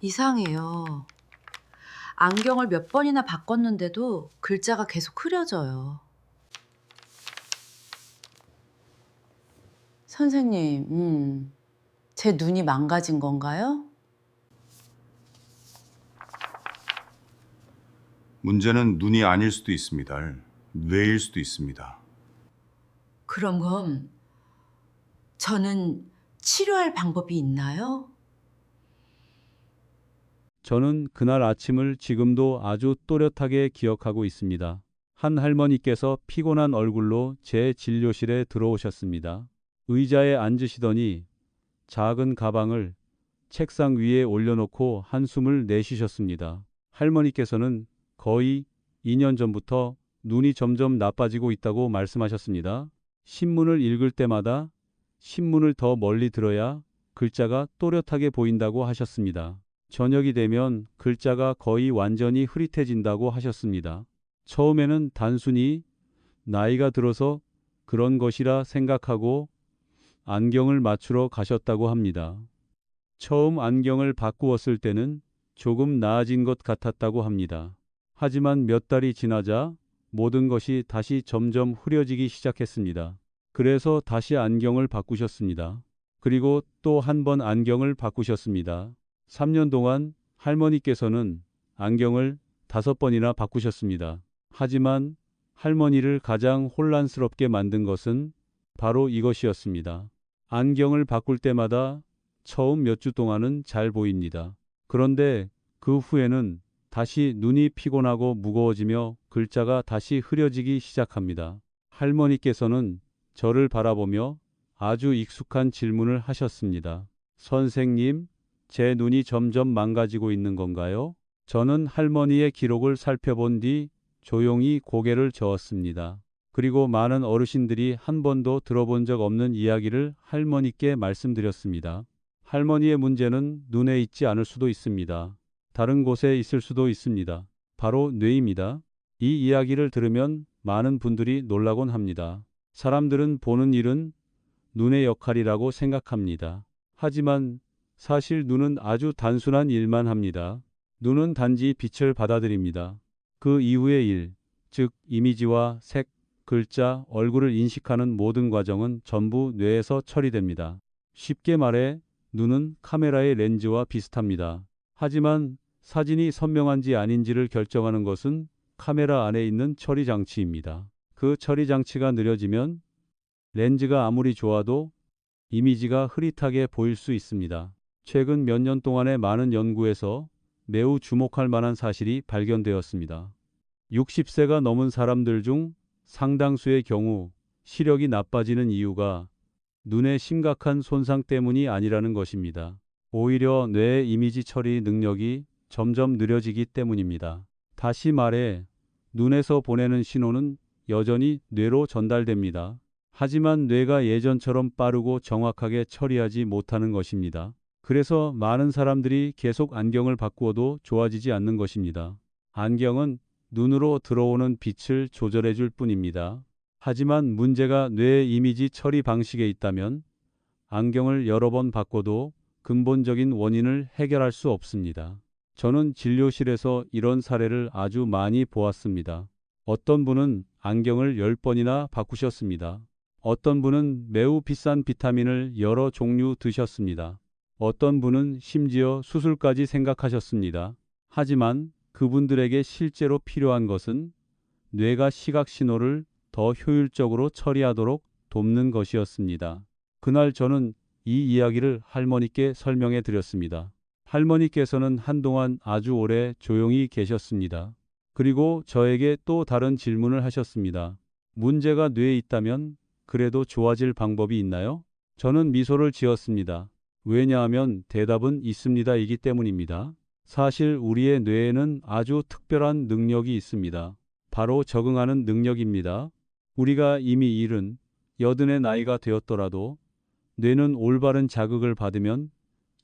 이상해요. 안경을 몇 번이나 바꿨는데도 글자가 계속 흐려져요. 선생님, 제 눈이 망가진 건가요? 문제는 눈이 아닐 수도 있습니다. 뇌일 수도 있습니다. 그럼 저는 치료할 방법이 있나요? 저는 그날 아침을 지금도 아주 또렷하게 기억하고 있습니다. 한 할머니께서 피곤한 얼굴로 제 진료실에 들어오셨습니다. 의자에 앉으시더니 작은 가방을 책상 위에 올려놓고 한숨을 내쉬셨습니다. 할머니께서는 거의 2년 전부터 눈이 점점 나빠지고 있다고 말씀하셨습니다. 신문을 읽을 때마다 신문을 더 멀리 들어야 글자가 또렷하게 보인다고 하셨습니다. 저녁이 되면 글자가 거의 완전히 흐릿해진다고 하셨습니다. 처음에는 단순히 나이가 들어서 그런 것이라 생각하고 안경을 맞추러 가셨다고 합니다. 처음 안경을 바꾸었을 때는 조금 나아진 것 같았다고 합니다. 하지만 몇 달이 지나자 모든 것이 다시 점점 흐려지기 시작했습니다. 그래서 다시 안경을 바꾸셨습니다. 그리고 또 한 번 안경을 바꾸셨습니다. 3년 동안 할머니께서는 안경을 5번이나 바꾸셨습니다. 하지만 할머니를 가장 혼란스럽게 만든 것은 바로 이것이었습니다. 안경을 바꿀 때마다 처음 몇 주 동안은 잘 보입니다. 그런데 그 후에는 다시 눈이 피곤하고 무거워지며 글자가 다시 흐려지기 시작합니다. 할머니께서는 저를 바라보며 아주 익숙한 질문을 하셨습니다. 선생님, 제 눈이 점점 망가지고 있는 건가요? 저는 할머니의 기록을 살펴본 뒤 조용히 고개를 저었습니다. 그리고 많은 어르신들이 한 번도 들어본 적 없는 이야기를 할머니께 말씀드렸습니다. 할머니의 문제는 눈에 있지 않을 수도 있습니다. 다른 곳에 있을 수도 있습니다. 바로 뇌입니다. 이 이야기를 들으면 많은 분들이 놀라곤 합니다. 사람들은 보는 일은 눈의 역할이라고 생각합니다. 하지만 사실 눈은 아주 단순한 일만 합니다. 눈은 단지 빛을 받아들입니다. 그 이후의 일, 즉 이미지와 색, 글자, 얼굴을 인식하는 모든 과정은 전부 뇌에서 처리됩니다. 쉽게 말해 눈은 카메라의 렌즈와 비슷합니다. 하지만 사진이 선명한지 아닌지를 결정하는 것은 카메라 안에 있는 처리 장치입니다. 그 처리 장치가 느려지면 렌즈가 아무리 좋아도 이미지가 흐릿하게 보일 수 있습니다. 최근 몇 년 동안의 많은 연구에서 매우 주목할 만한 사실이 발견되었습니다. 60세가 넘은 사람들 중 상당수의 경우 시력이 나빠지는 이유가 눈의 심각한 손상 때문이 아니라는 것입니다. 오히려 뇌의 이미지 처리 능력이 점점 느려지기 때문입니다. 다시 말해, 눈에서 보내는 신호는 여전히 뇌로 전달됩니다. 하지만 뇌가 예전처럼 빠르고 정확하게 처리하지 못하는 것입니다. 그래서 많은 사람들이 계속 안경을 바꾸어도 좋아지지 않는 것입니다. 안경은 눈으로 들어오는 빛을 조절해 줄 뿐입니다. 하지만 문제가 뇌의 이미지 처리 방식에 있다면 안경을 여러 번 바꿔도 근본적인 원인을 해결할 수 없습니다. 저는 진료실에서 이런 사례를 아주 많이 보았습니다. 어떤 분은 안경을 10번이나 바꾸셨습니다. 어떤 분은 매우 비싼 비타민을 여러 종류 드셨습니다. 어떤 분은 심지어 수술까지 생각하셨습니다. 하지만 그분들에게 실제로 필요한 것은 뇌가 시각 신호를 더 효율적으로 처리하도록 돕는 것이었습니다. 그날 저는 이 이야기를 할머니께 설명해 드렸습니다. 할머니께서는 한동안 아주 오래 조용히 계셨습니다. 그리고 저에게 또 다른 질문을 하셨습니다. 문제가 뇌에 있다면 그래도 좋아질 방법이 있나요? 저는 미소를 지었습니다. 왜냐하면 대답은 있습니다이기 때문입니다. 사실 우리의 뇌에는 아주 특별한 능력이 있습니다. 바로 적응하는 능력입니다. 우리가 이미 일은 여든의 나이가 되었더라도 뇌는 올바른 자극을 받으면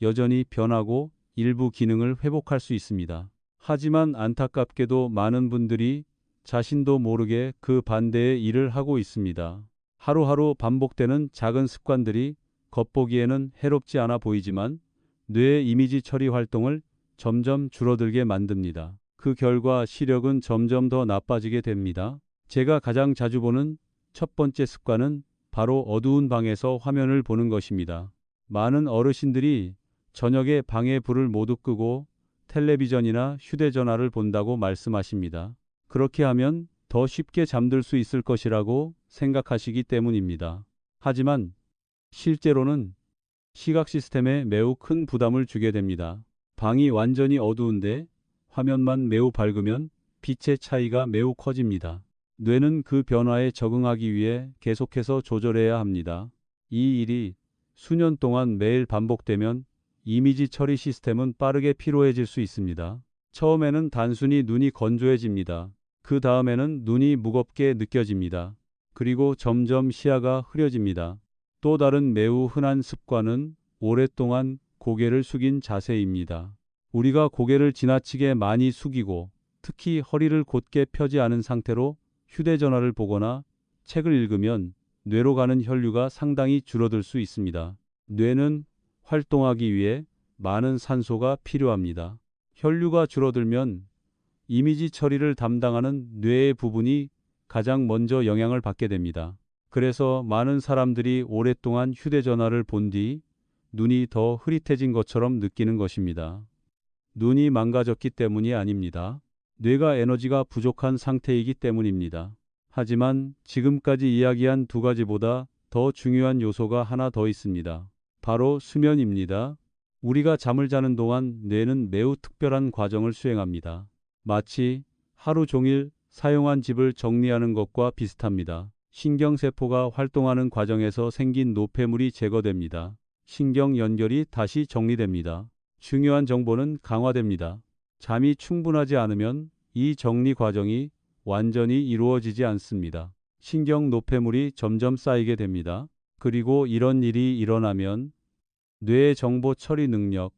여전히 변하고 일부 기능을 회복할 수 있습니다. 하지만 안타깝게도 많은 분들이 자신도 모르게 그 반대의 일을 하고 있습니다. 하루하루 반복되는 작은 습관들이 겉보기에는 해롭지 않아 보이지만 뇌의 이미지 처리 활동을 점점 줄어들게 만듭니다. 그 결과 시력은 점점 더 나빠지게 됩니다. 제가 가장 자주 보는 첫 번째 습관은 바로 어두운 방에서 화면을 보는 것입니다. 많은 어르신들이 저녁에 방의 불을 모두 끄고 텔레비전이나 휴대전화를 본다고 말씀하십니다. 그렇게 하면 더 쉽게 잠들 수 있을 것이라고 생각하시기 때문입니다. 하지만 실제로는 시각 시스템에 매우 큰 부담을 주게 됩니다. 방이 완전히 어두운데 화면만 매우 밝으면 빛의 차이가 매우 커집니다. 뇌는 그 변화에 적응하기 위해 계속해서 조절해야 합니다. 이 일이 수년 동안 매일 반복되면 이미지 처리 시스템은 빠르게 피로해질 수 있습니다. 처음에는 단순히 눈이 건조해집니다. 그 다음에는 눈이 무겁게 느껴집니다. 그리고 점점 시야가 흐려집니다. 또 다른 매우 흔한 습관은 오랫동안 고개를 숙인 자세입니다. 우리가 고개를 지나치게 많이 숙이고 특히 허리를 곧게 펴지 않은 상태로 휴대전화를 보거나 책을 읽으면 뇌로 가는 혈류가 상당히 줄어들 수 있습니다. 뇌는 활동하기 위해 많은 산소가 필요합니다. 혈류가 줄어들면 이미지 처리를 담당하는 뇌의 부분이 가장 먼저 영향을 받게 됩니다. 그래서 많은 사람들이 오랫동안 휴대전화를 본 뒤 눈이 더 흐릿해진 것처럼 느끼는 것입니다. 눈이 망가졌기 때문이 아닙니다. 뇌가 에너지가 부족한 상태이기 때문입니다. 하지만 지금까지 이야기한 두 가지보다 더 중요한 요소가 하나 더 있습니다. 바로 수면입니다. 우리가 잠을 자는 동안 뇌는 매우 특별한 과정을 수행합니다. 마치 하루 종일 사용한 집을 정리하는 것과 비슷합니다. 신경세포가 활동하는 과정에서 생긴 노폐물이 제거됩니다. 신경 연결이 다시 정리됩니다. 중요한 정보는 강화됩니다. 잠이 충분하지 않으면 이 정리 과정이 완전히 이루어지지 않습니다. 신경 노폐물이 점점 쌓이게 됩니다. 그리고 이런 일이 일어나면 뇌의 정보 처리 능력,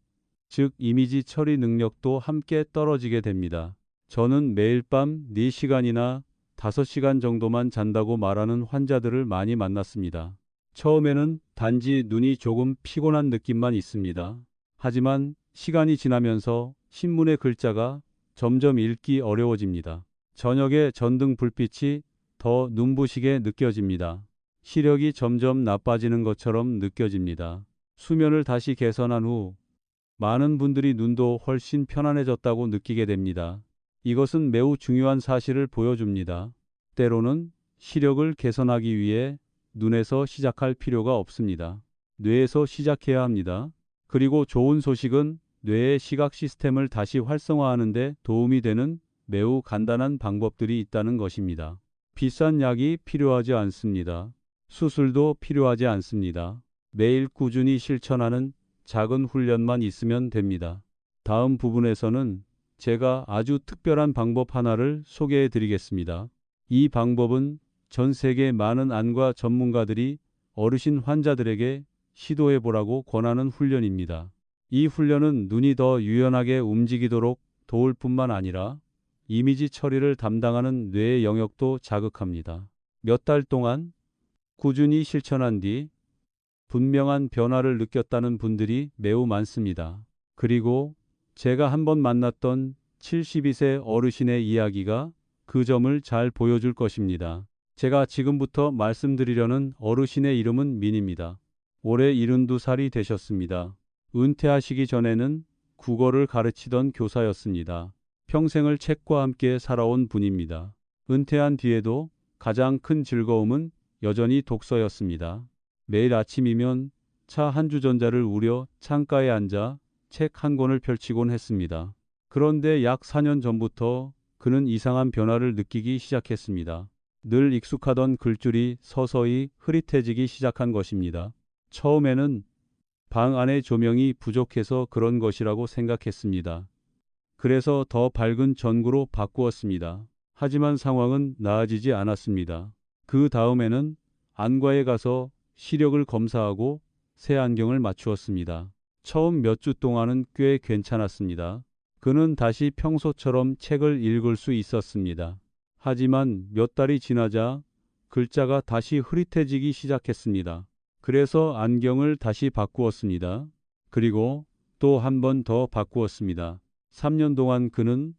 즉 이미지 처리 능력도 함께 떨어지게 됩니다. 저는 매일 밤 4시간이나 5시간 정도만 잔다고 말하는 환자들을 많이 만났습니다. 처음에는 단지 눈이 조금 피곤한 느낌만 있습니다. 하지만 시간이 지나면서 신문의 글자가 점점 읽기 어려워집니다. 저녁에 전등 불빛이 더 눈부시게 느껴집니다. 시력이 점점 나빠지는 것처럼 느껴집니다. 수면을 다시 개선한 후 많은 분들이 눈도 훨씬 편안해졌다고 느끼게 됩니다. 이것은 매우 중요한 사실을 보여줍니다. 때로는 시력을 개선하기 위해 눈에서 시작할 필요가 없습니다. 뇌에서 시작해야 합니다. 그리고 좋은 소식은 뇌의 시각 시스템을 다시 활성화하는 데 도움이 되는 매우 간단한 방법들이 있다는 것입니다. 비싼 약이 필요하지 않습니다. 수술도 필요하지 않습니다. 매일 꾸준히 실천하는 작은 훈련만 있으면 됩니다. 다음 부분에서는 제가 아주 특별한 방법 하나를 소개해 드리겠습니다. 이 방법은 전 세계 많은 안과 전문가들이 어르신 환자들에게 시도해 보라고 권하는 훈련입니다. 이 훈련은 눈이 더 유연하게 움직이도록 도울 뿐만 아니라 이미지 처리를 담당하는 뇌의 영역도 자극합니다. 몇 달 동안 꾸준히 실천한 뒤 분명한 변화를 느꼈다는 분들이 매우 많습니다. 그리고 제가 한번 만났던 72세 어르신의 이야기가 그 점을 잘 보여줄 것입니다. 제가 지금부터 말씀드리려는 어르신의 이름은 민입니다. 올해 72살이 되셨습니다. 은퇴하시기 전에는 국어를 가르치던 교사였습니다. 평생을 책과 함께 살아온 분입니다. 은퇴한 뒤에도 가장 큰 즐거움은 여전히 독서였습니다. 매일 아침이면 차 한 주전자를 우려 창가에 앉아 책 한 권을 펼치곤 했습니다. 그런데 약 4년 전부터 그는 이상한 변화를 느끼기 시작했습니다. 늘 익숙하던 글줄이 서서히 흐릿해지기 시작한 것입니다. 처음에는 방 안의 조명이 부족해서 그런 것이라고 생각했습니다. 그래서 더 밝은 전구로 바꾸었습니다. 하지만 상황은 나아지지 않았습니다. 그 다음에는 안과에 가서 시력을 검사하고 새 안경을 맞추었습니다. 처음 몇 주 동안은 꽤 괜찮았습니다. 그는 다시 평소처럼 책을 읽을 수 있었습니다. 하지만 몇 달이 지나자 글자가 다시 흐릿해지기 시작했습니다. 그래서 안경을 다시 바꾸었습니다. 그리고 또 한 번 더 바꾸었습니다. 3년 동안 그는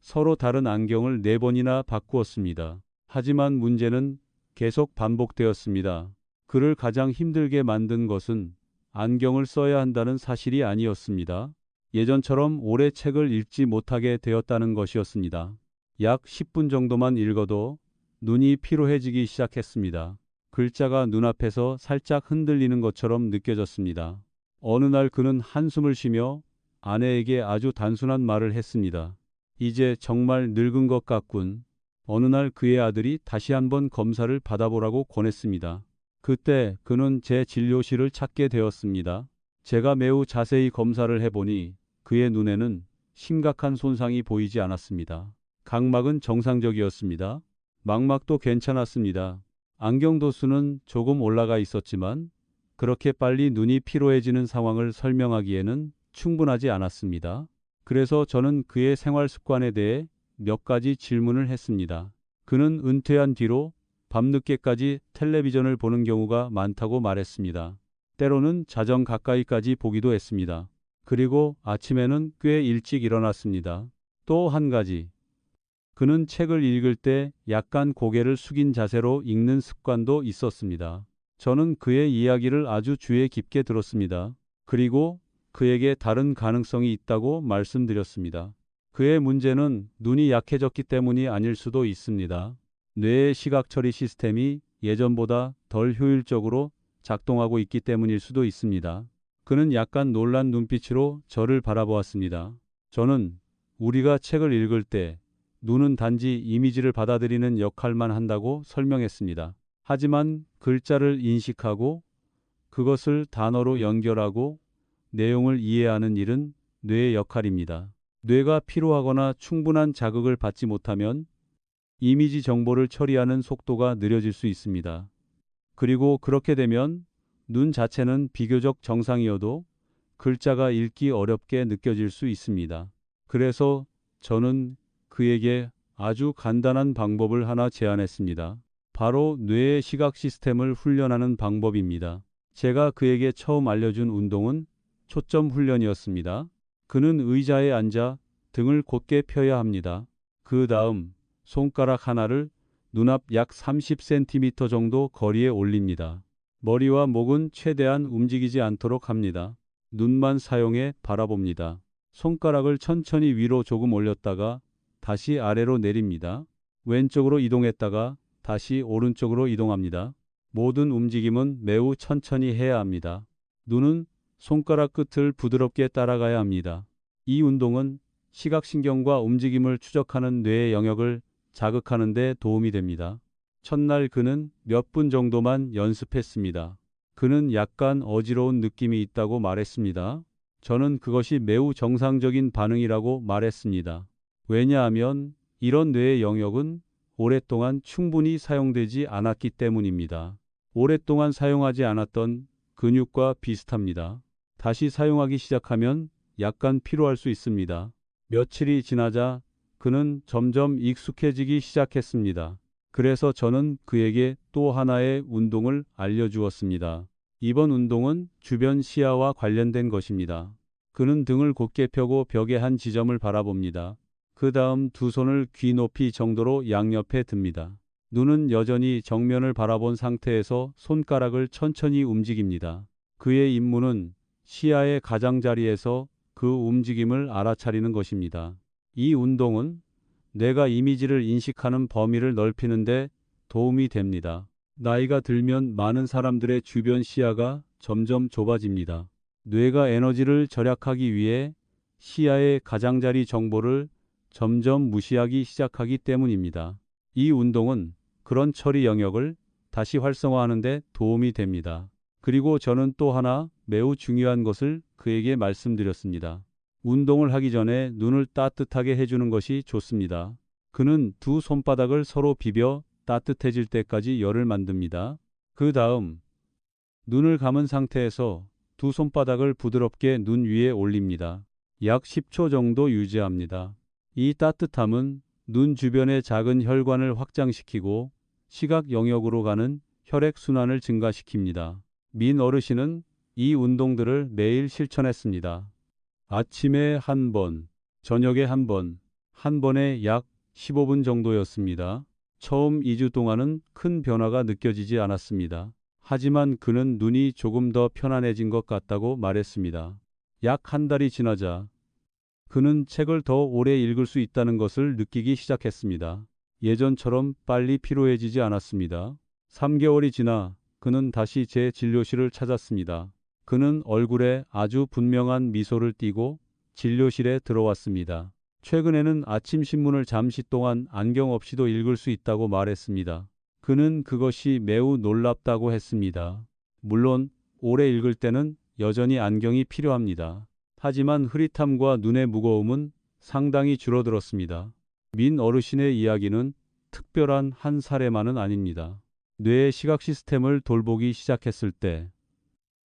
서로 다른 안경을 4번이나 바꾸었습니다. 하지만 문제는 계속 반복되었습니다. 그를 가장 힘들게 만든 것은 안경을 써야 한다는 사실이 아니었습니다. 예전처럼 오래 책을 읽지 못하게 되었다는 것이었습니다. 약 10분 정도만 읽어도 눈이 피로해지기 시작했습니다. 글자가 눈앞에서 살짝 흔들리는 것처럼 느껴졌습니다. 어느 날 그는 한숨을 쉬며 아내에게 아주 단순한 말을 했습니다. 이제 정말 늙은 것 같군. 어느 날 그의 아들이 다시 한번 검사를 받아보라고 권했습니다. 그때 그는 제 진료실을 찾게 되었습니다. 제가 매우 자세히 검사를 해보니 그의 눈에는 심각한 손상이 보이지 않았습니다. 각막은 정상적이었습니다. 망막도 괜찮았습니다. 안경 도수는 조금 올라가 있었지만 그렇게 빨리 눈이 피로해지는 상황을 설명하기에는 충분하지 않았습니다. 그래서 저는 그의 생활 습관에 대해 몇 가지 질문을 했습니다. 그는 은퇴한 뒤로 밤늦게까지 텔레비전을 보는 경우가 많다고 말했습니다. 때로는 자정 가까이까지 보기도 했습니다. 그리고 아침에는 꽤 일찍 일어났습니다. 또 한 가지. 그는 책을 읽을 때 약간 고개를 숙인 자세로 읽는 습관도 있었습니다. 저는 그의 이야기를 아주 주의 깊게 들었습니다. 그리고 그에게 다른 가능성이 있다고 말씀드렸습니다. 그의 문제는 눈이 약해졌기 때문이 아닐 수도 있습니다. 뇌의 시각 처리 시스템이 예전보다 덜 효율적으로 작동하고 있기 때문일 수도 있습니다. 그는 약간 놀란 눈빛으로 저를 바라보았습니다. 저는 우리가 책을 읽을 때 눈은 단지 이미지를 받아들이는 역할만 한다고 설명했습니다. 하지만 글자를 인식하고 그것을 단어로 연결하고 내용을 이해하는 일은 뇌의 역할입니다. 뇌가 피로하거나 충분한 자극을 받지 못하면 이미지 정보를 처리하는 속도가 느려질 수 있습니다. 그리고 그렇게 되면 눈 자체는 비교적 정상이어도 글자가 읽기 어렵게 느껴질 수 있습니다. 그래서 저는 그에게 아주 간단한 방법을 하나 제안했습니다. 바로 뇌의 시각 시스템을 훈련하는 방법입니다. 제가 그에게 처음 알려준 운동은 초점 훈련이었습니다. 그는 의자에 앉아 등을 곧게 펴야 합니다. 그 다음 손가락 하나를 눈앞 약 30cm 정도 거리에 올립니다. 머리와 목은 최대한 움직이지 않도록 합니다. 눈만 사용해 바라봅니다. 손가락을 천천히 위로 조금 올렸다가 다시 아래로 내립니다. 왼쪽으로 이동했다가 다시 오른쪽으로 이동합니다. 모든 움직임은 매우 천천히 해야 합니다. 눈은 손가락 끝을 부드럽게 따라가야 합니다. 이 운동은 시각신경과 움직임을 추적하는 뇌의 영역을 자극하는 데 도움이 됩니다. 첫날 그는 몇 분 정도만 연습했습니다. 그는 약간 어지러운 느낌이 있다고 말했습니다. 저는 그것이 매우 정상적인 반응이라고 말했습니다. 왜냐하면 이런 뇌의 영역은 오랫동안 충분히 사용되지 않았기 때문입니다. 오랫동안 사용하지 않았던 근육과 비슷합니다. 다시 사용하기 시작하면 약간 피로할 수 있습니다. 며칠이 지나자 그는 점점 익숙해지기 시작했습니다. 그래서 저는 그에게 또 하나의 운동을 알려주었습니다. 이번 운동은 주변 시야와 관련된 것입니다. 그는 등을 곧게 펴고 벽의 한 지점을 바라봅니다. 그 다음 두 손을 귀 높이 정도로 양옆에 듭니다. 눈은 여전히 정면을 바라본 상태에서 손가락을 천천히 움직입니다. 그의 임무는 시야의 가장자리에서 그 움직임을 알아차리는 것입니다. 이 운동은 뇌가 이미지를 인식하는 범위를 넓히는 데 도움이 됩니다. 나이가 들면 많은 사람들의 주변 시야가 점점 좁아집니다. 뇌가 에너지를 절약하기 위해 시야의 가장자리 정보를 점점 무시하기 시작하기 때문입니다. 이 운동은 그런 처리 영역을 다시 활성화하는 데 도움이 됩니다. 그리고 저는 또 하나 매우 중요한 것을 그에게 말씀드렸습니다. 운동을 하기 전에 눈을 따뜻하게 해주는 것이 좋습니다. 그는 두 손바닥을 서로 비벼 따뜻해질 때까지 열을 만듭니다. 그 다음 눈을 감은 상태에서 두 손바닥을 부드럽게 눈 위에 올립니다. 약 10초 정도 유지합니다. 이 따뜻함은 눈 주변의 작은 혈관을 확장시키고 시각 영역으로 가는 혈액 순환을 증가시킵니다. 민 어르신은 이 운동들을 매일 실천했습니다. 아침에 한 번, 저녁에 한 번에 약 15분 정도였습니다. 처음 2주 동안은 큰 변화가 느껴지지 않았습니다. 하지만 그는 눈이 조금 더 편안해진 것 같다고 말했습니다. 약 한 달이 지나자 그는 책을 더 오래 읽을 수 있다는 것을 느끼기 시작했습니다. 예전처럼 빨리 피로해지지 않았습니다. 3개월이 지나 그는 다시 제 진료실을 찾았습니다. 그는 얼굴에 아주 분명한 미소를 띠고 진료실에 들어왔습니다. 최근에는 아침 신문을 잠시 동안 안경 없이도 읽을 수 있다고 말했습니다. 그는 그것이 매우 놀랍다고 했습니다. 물론 오래 읽을 때는 여전히 안경이 필요합니다. 하지만 흐릿함과 눈의 무거움은 상당히 줄어들었습니다. 민 어르신의 이야기는 특별한 한 사례만은 아닙니다. 뇌의 시각 시스템을 돌보기 시작했을 때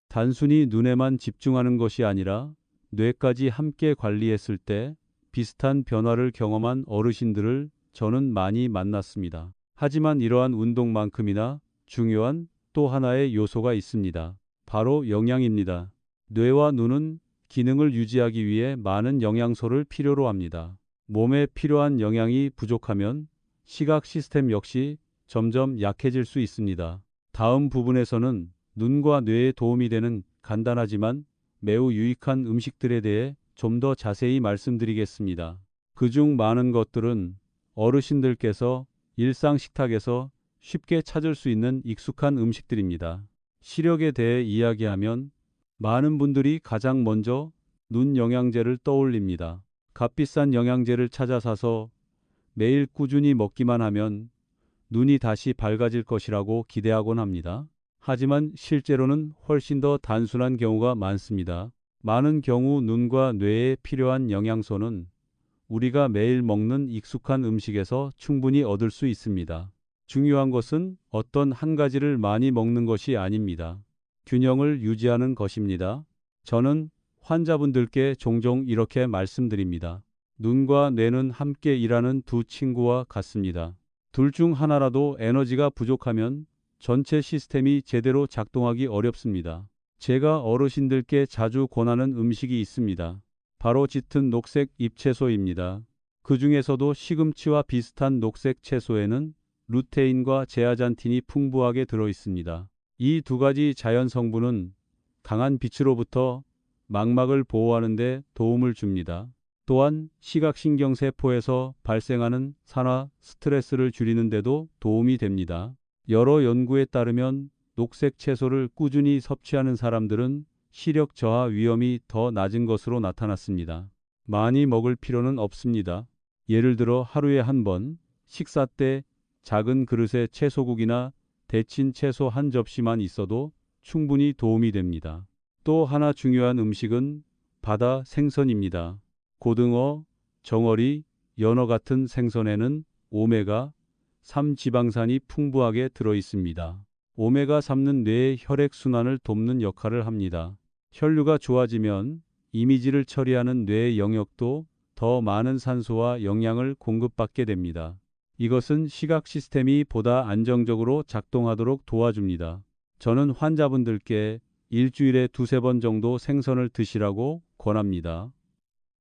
단순히 눈에만 집중하는 것이 아니라 뇌까지 함께 관리했을 때 비슷한 변화를 경험한 어르신들을 저는 많이 만났습니다. 하지만 이러한 운동만큼이나 중요한 또 하나의 요소가 있습니다. 바로 영양입니다. 뇌와 눈은 기능을 유지하기 위해 많은 영양소를 필요로 합니다. 몸에 필요한 영양이 부족하면 시각 시스템 역시 점점 약해질 수 있습니다. 다음 부분에서는 눈과 뇌에 도움이 되는 간단하지만 매우 유익한 음식들에 대해 좀 더 자세히 말씀드리겠습니다. 그중 많은 것들은 어르신들께서 일상 식탁에서 쉽게 찾을 수 있는 익숙한 음식들입니다. 시력에 대해 이야기하면 많은 분들이 가장 먼저 눈 영양제를 떠올립니다. 값비싼 영양제를 찾아 사서 매일 꾸준히 먹기만 하면 눈이 다시 밝아질 것이라고 기대하곤 합니다. 하지만 실제로는 훨씬 더 단순한 경우가 많습니다. 많은 경우 눈과 뇌에 필요한 영양소는 우리가 매일 먹는 익숙한 음식에서 충분히 얻을 수 있습니다. 중요한 것은 어떤 한 가지를 많이 먹는 것이 아닙니다. 균형을 유지하는 것입니다. 저는 환자분들께 종종 이렇게 말씀드립니다. 눈과 뇌는 함께 일하는 두 친구와 같습니다. 둘 중 하나라도 에너지가 부족하면 전체 시스템이 제대로 작동하기 어렵습니다. 제가 어르신들께 자주 권하는 음식이 있습니다. 바로 짙은 녹색 잎채소입니다. 그 중에서도 시금치와 비슷한 녹색 채소에는 루테인과 제아잔틴이 풍부하게 들어 있습니다. 이 두 가지 자연 성분은 강한 빛으로부터 망막을 보호하는 데 도움을 줍니다. 또한 시각신경세포에서 발생하는 산화 스트레스를 줄이는 데도 도움이 됩니다. 여러 연구에 따르면 녹색 채소를 꾸준히 섭취하는 사람들은 시력 저하 위험이 더 낮은 것으로 나타났습니다. 많이 먹을 필요는 없습니다. 예를 들어 하루에 한 번, 식사 때 작은 그릇에 채소국이나 데친 채소 한 접시만 있어도 충분히 도움이 됩니다. 또 하나 중요한 음식은 바다 생선입니다. 고등어, 정어리, 연어 같은 생선에는 오메가3 지방산이 풍부하게 들어 있습니다. 오메가3는 뇌의 혈액순환을 돕는 역할을 합니다. 혈류가 좋아지면 이미지를 처리하는 뇌의 영역도 더 많은 산소와 영양을 공급받게 됩니다. 이것은 시각 시스템이 보다 안정적으로 작동하도록 도와줍니다. 저는 환자분들께 일주일에 2~3번 정도 생선을 드시라고 권합니다.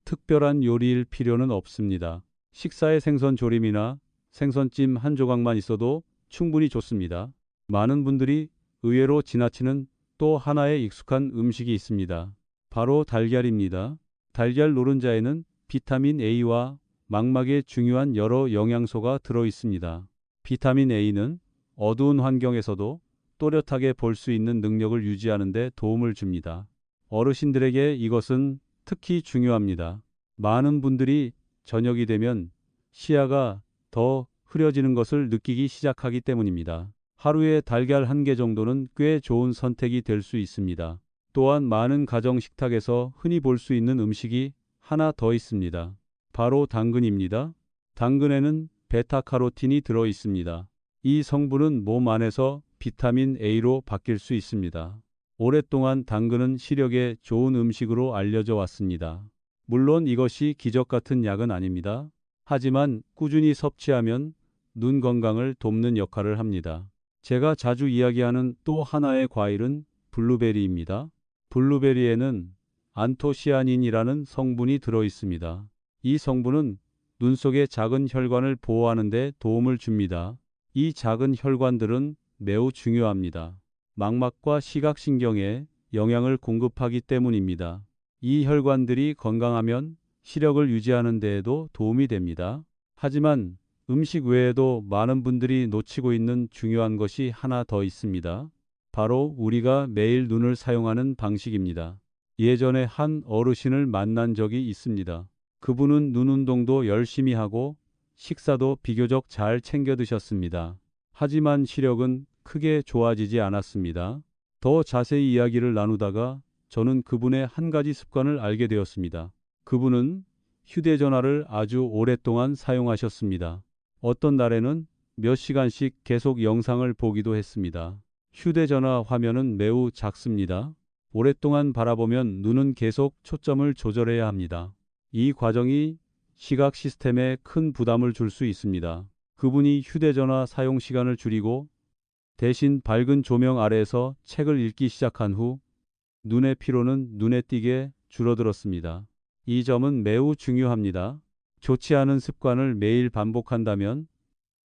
특별한 요리일 필요는 없습니다. 식사에 생선 조림이나 생선찜 한 조각만 있어도 충분히 좋습니다. 많은 분들이 의외로 지나치는 또 하나의 익숙한 음식이 있습니다. 바로 달걀입니다. 달걀 노른자에는 비타민 A와 망막에 중요한 여러 영양소가 들어 있습니다. 비타민 A는 어두운 환경에서도 또렷하게 볼 수 있는 능력을 유지하는 데 도움을 줍니다. 어르신들에게 이것은 특히 중요합니다. 많은 분들이 저녁이 되면 시야가 더 흐려지는 것을 느끼기 시작하기 때문입니다. 하루에 달걀 1개 정도는 꽤 좋은 선택이 될 수 있습니다. 또한 많은 가정 식탁에서 흔히 볼 수 있는 음식이 하나 더 있습니다. 바로 당근입니다. 당근에는 베타카로틴이 들어 있습니다. 이 성분은 몸 안에서 비타민 A로 바뀔 수 있습니다. 오랫동안 당근은 시력에 좋은 음식으로 알려져 왔습니다. 물론 이것이 기적 같은 약은 아닙니다. 하지만 꾸준히 섭취하면 눈 건강을 돕는 역할을 합니다. 제가 자주 이야기하는 또 하나의 과일은 블루베리입니다. 블루베리에는 안토시아닌이라는 성분이 들어 있습니다. 이 성분은 눈 속의 작은 혈관을 보호하는 데 도움을 줍니다. 이 작은 혈관들은 매우 중요합니다. 망막과 시각신경에 영양을 공급하기 때문입니다. 이 혈관들이 건강하면 시력을 유지하는 데에도 도움이 됩니다. 하지만 음식 외에도 많은 분들이 놓치고 있는 중요한 것이 하나 더 있습니다. 바로 우리가 매일 눈을 사용하는 방식입니다. 예전에 한 어르신을 만난 적이 있습니다. 그분은 눈 운동도 열심히 하고 식사도 비교적 잘 챙겨 드셨습니다. 하지만 시력은 크게 좋아지지 않았습니다. 더 자세히 이야기를 나누다가 저는 그분의 한 가지 습관을 알게 되었습니다. 그분은 휴대전화를 아주 오랫동안 사용하셨습니다. 어떤 날에는 몇 시간씩 계속 영상을 보기도 했습니다. 휴대전화 화면은 매우 작습니다. 오랫동안 바라보면 눈은 계속 초점을 조절해야 합니다. 이 과정이 시각 시스템에 큰 부담을 줄 수 있습니다. 그분이 휴대전화 사용 시간을 줄이고 대신 밝은 조명 아래에서 책을 읽기 시작한 후 눈의 피로는 눈에 띄게 줄어들었습니다. 이 점은 매우 중요합니다. 좋지 않은 습관을 매일 반복한다면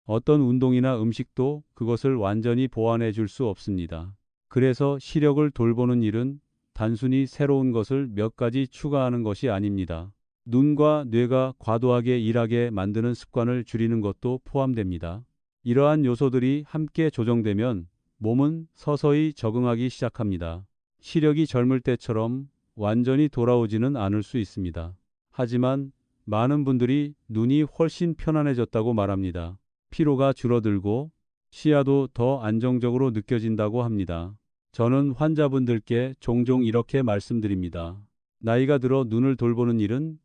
어떤 운동이나 음식도 그것을 완전히 보완해 줄 수 없습니다. 그래서 시력을 돌보는 일은 단순히 새로운 것을 몇 가지 추가하는 것이 아닙니다. 눈과 뇌가 과도하게 일하게 만드는 습관을 줄이는 것도 포함됩니다. 이러한 요소들이 함께 조정되면 몸은 서서히 적응하기 시작합니다. 시력이 젊을 때처럼 완전히 돌아오지는 않을 수 있습니다. 하지만 많은 분들이 눈이 훨씬 편안해졌다고 말합니다. 피로가 줄어들고 시야도 더 안정적으로 느껴진다고 합니다. 저는 환자분들께 종종 이렇게 말씀드립니다. 나이가 들어 눈을 돌보는 일은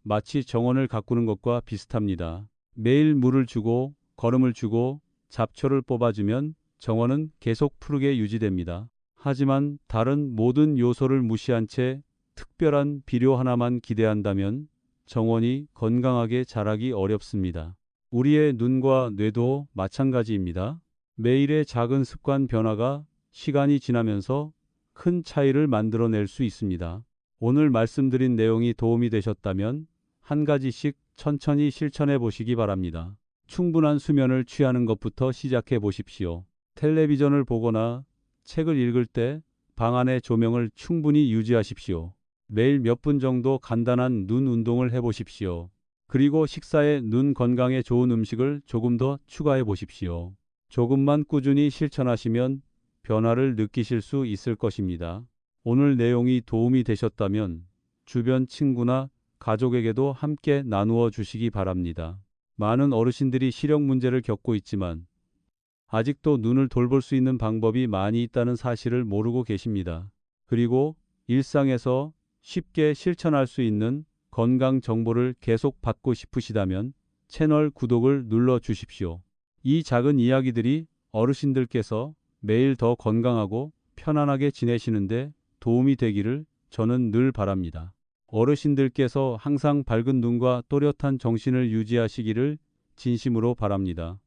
마치 정원을 가꾸는 것과 비슷합니다. 매일 물을 주고 거름을 주고 잡초를 뽑아주면 정원은 계속 푸르게 유지됩니다. 하지만 다른 모든 요소를 무시한 채 특별한 비료 하나만 기대한다면 정원이 건강하게 자라기 어렵습니다. 우리의 눈과 뇌도 마찬가지입니다. 매일의 작은 습관 변화가 시간이 지나면서 큰 차이를 만들어낼 수 있습니다. 오늘 말씀드린 내용이 도움이 되셨다면 한 가지씩 천천히 실천해 보시기 바랍니다. 충분한 수면을 취하는 것부터 시작해 보십시오. 텔레비전을 보거나 책을 읽을 때 방 안의 조명을 충분히 유지하십시오. 매일 몇 분 정도 간단한 눈 운동을 해 보십시오. 그리고 식사에 눈 건강에 좋은 음식을 조금 더 추가해 보십시오. 조금만 꾸준히 실천하시면 변화를 느끼실 수 있을 것입니다. 오늘 내용이 도움이 되셨다면 주변 친구나 가족에게도 함께 나누어 주시기 바랍니다. 많은 어르신들이 시력 문제를 겪고 있지만 아직도 눈을 돌볼 수 있는 방법이 많이 있다는 사실을 모르고 계십니다. 그리고 일상에서 쉽게 실천할 수 있는 건강 정보를 계속 받고 싶으시다면 채널 구독을 눌러 주십시오. 이 작은 이야기들이 어르신들께서 매일 더 건강하고 편안하게 지내시는데 도움이 되기를 저는 늘 바랍니다. 어르신들께서 항상 밝은 눈과 또렷한 정신을 유지하시기를 진심으로 바랍니다.